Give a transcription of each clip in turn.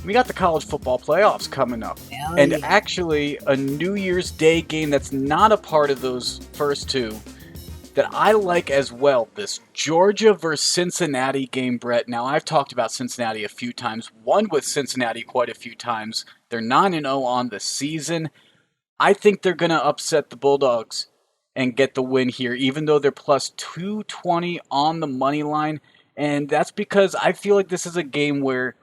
we got the college football playoffs coming up. Hell And yeah. actually, a New Year's Day game that's not a part of those first two that I like as well. This Georgia versus Cincinnati game, Brett. Now, I've talked about Cincinnati a few times, won with Cincinnati quite a few times. They're 9-0 on the season. I think they're going to upset the Bulldogs and get the win here, even though they're plus 220 on the money line. And that's because I feel like this is a game where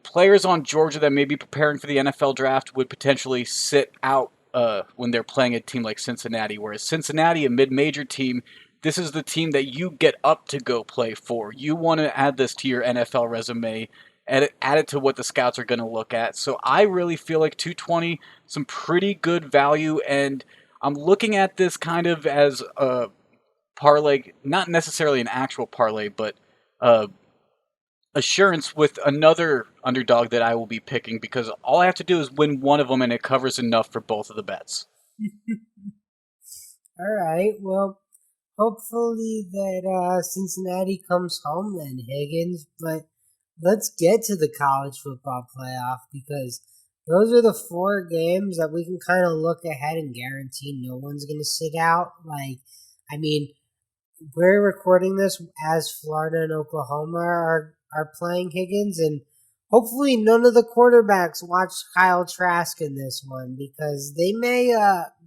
players on Georgia that may be preparing for the NFL draft would potentially sit out when they're playing a team like Cincinnati. Whereas Cincinnati, a mid-major team, this is the team that you get up to go play for. You want to add this to your NFL resume, add it to what the scouts are going to look at. So I really feel like 220, some pretty good value, and I'm looking at this kind of as a parlay, not necessarily an actual parlay, but uh, assurance with another underdog that I will be picking because all I have to do is win one of them and it covers enough for both of the bets. All right. Well, hopefully that Cincinnati comes home then, Higgins. But let's get to the college football playoff because those are the four games that we can kind of look ahead and guarantee no one's going to sit out. I mean, we're recording this as Florida and Oklahoma are playing Higgins, and hopefully none of the quarterbacks watch Kyle Trask in this one because they may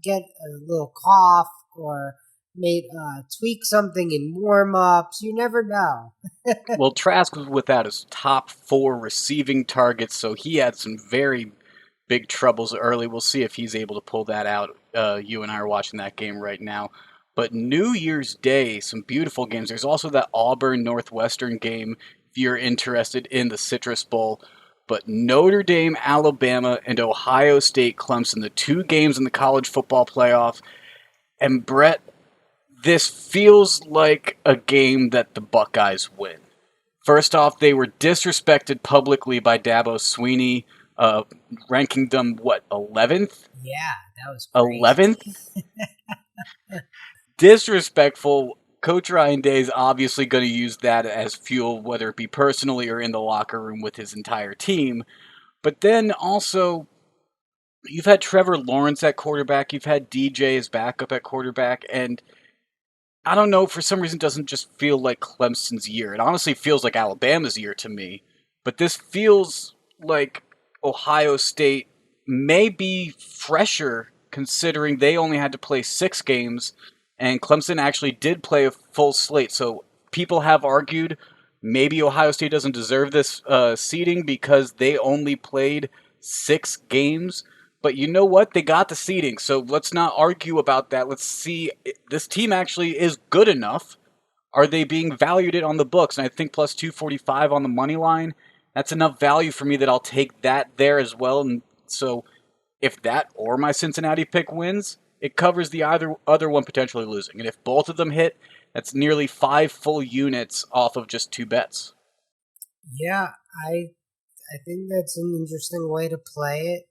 get a little cough or may tweak something in warm-ups. You never know. Well, Trask was without his top 4 receiving targets, so he had some very big troubles early. We'll see if he's able to pull that out. You and I are watching that game right now. But New Year's Day, some beautiful games. There's also that Auburn Northwestern game if you're interested in the Citrus Bowl. But Notre Dame, Alabama, and Ohio State, Clemson, the 2 games in the college football playoff. And Brett, this feels like a game that the Buckeyes win. First off, they were disrespected publicly by Dabo Swinney, ranking them, 11th? Yeah, that was crazy. 11th? Disrespectful. Coach Ryan Day is obviously going to use that as fuel, whether it be personally or in the locker room with his entire team. But then also, you've had Trevor Lawrence at quarterback, you've had DJ as backup at quarterback, and I don't know, for some reason, it doesn't just feel like Clemson's year. It honestly feels like Alabama's year to me. But this feels like Ohio State may be fresher considering they only had to play 6 games and Clemson actually did play a full slate. So people have argued maybe Ohio State doesn't deserve this seeding because they only played 6 games. But you know what? They got the seeding, so let's not argue about that. Let's see. This team actually is good enough. Are they being valued it on the books? And I think plus 245 on the money line, that's enough value for me that I'll take that there as well. And so if that or my Cincinnati pick wins, it covers the other one potentially losing. And if both of them hit, that's nearly 5 full units off of just 2 bets. Yeah, I think that's an interesting way to play it.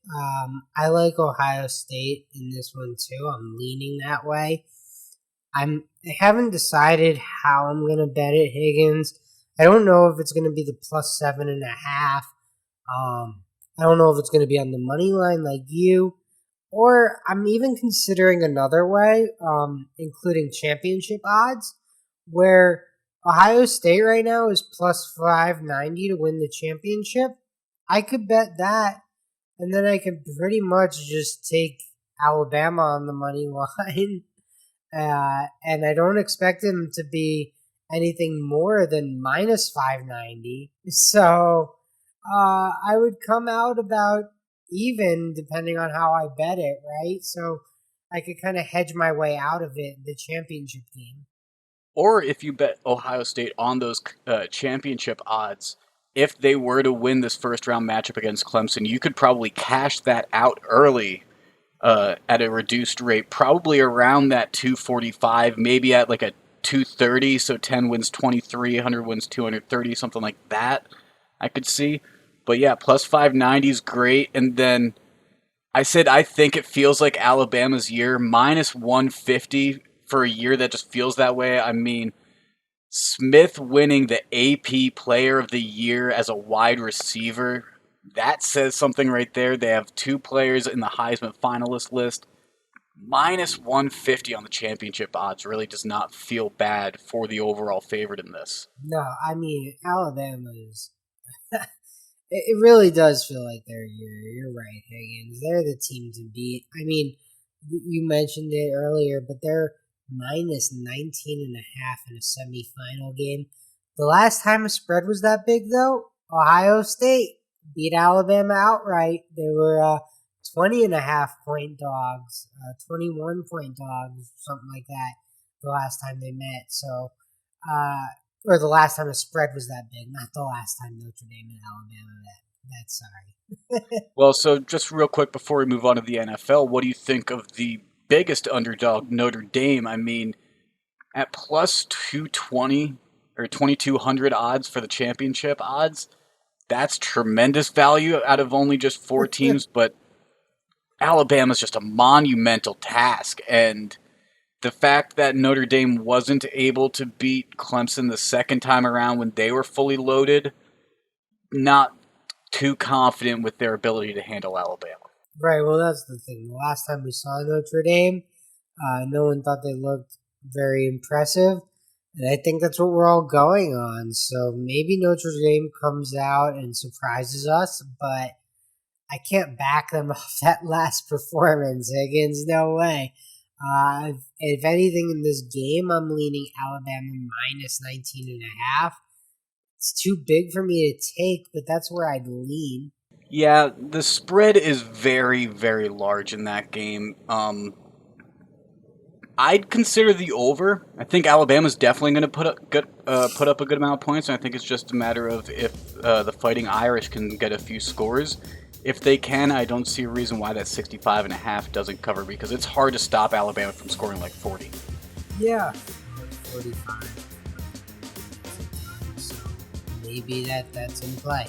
I like Ohio State in this one too. I'm leaning that way. I haven't decided how I'm gonna bet it, Higgins. I don't know if it's gonna be the plus 7.5. I don't know if it's gonna be on the money line like you, or I'm even considering another way, including championship odds, where Ohio State right now is plus 590 to win the championship. I could bet that, and then I could pretty much just take Alabama on the money line. And I don't expect him to be anything more than minus 590. So I would come out about even depending on how I bet it, right? So I could kind of hedge my way out of it, the championship game. Or if you bet Ohio State on those championship odds, if they were to win this first round matchup against Clemson, you could probably cash that out early at a reduced rate, probably around that 245, maybe at like a 230, so 10 wins 23, 100 wins 230, something like that, I could see. But yeah, plus 590 is great. And then I said I think it feels like Alabama's year, minus 150 for a year that just feels that way. I mean, Smith winning the AP Player of the Year as a wide receiver, That says something right there. They have two players in the Heisman finalist list. Minus 150 on the championship odds really does not feel bad for the overall favorite in this. No, I mean Alabama is. It really does feel like they're you're right, Higgins. They're the team to beat. I mean, you mentioned it earlier, but they're minus 19.5 in a semifinal game. The last time a spread was that big, though, Ohio State beat Alabama outright. They were 20.5 point dogs, 21 point dogs, something like that, the last time they met. So, or the last time a spread was that big, not the last time Notre Dame and Alabama met. That's sorry. Well, so just real quick before we move on to the NFL, what do you think of the biggest underdog, Notre Dame? I mean, at plus 220 or 2,200 odds for the championship odds, that's tremendous value out of only just four teams, but Alabama's just a monumental task. And the fact that Notre Dame wasn't able to beat Clemson the second time around when they were fully loaded, not too confident with their ability to handle Alabama. Right, well, that's the thing. The last time we saw Notre Dame, no one thought they looked very impressive. And I think that's what we're all going on. So maybe Notre Dame comes out and surprises us, but I can't back them off that last performance, Higgins. No way. If anything in this game, I'm leaning Alabama minus 19.5. It's too big for me to take, but that's where I'd lean. Yeah, the spread is very, very large in that game. I'd consider the over. I think Alabama's definitely going to put up a good amount of points, and I think it's just a matter of if the Fighting Irish can get a few scores. If they can, I don't see a reason why that 65.5 doesn't cover, because it's hard to stop Alabama from scoring like 40. Yeah, 45. So maybe that's in play.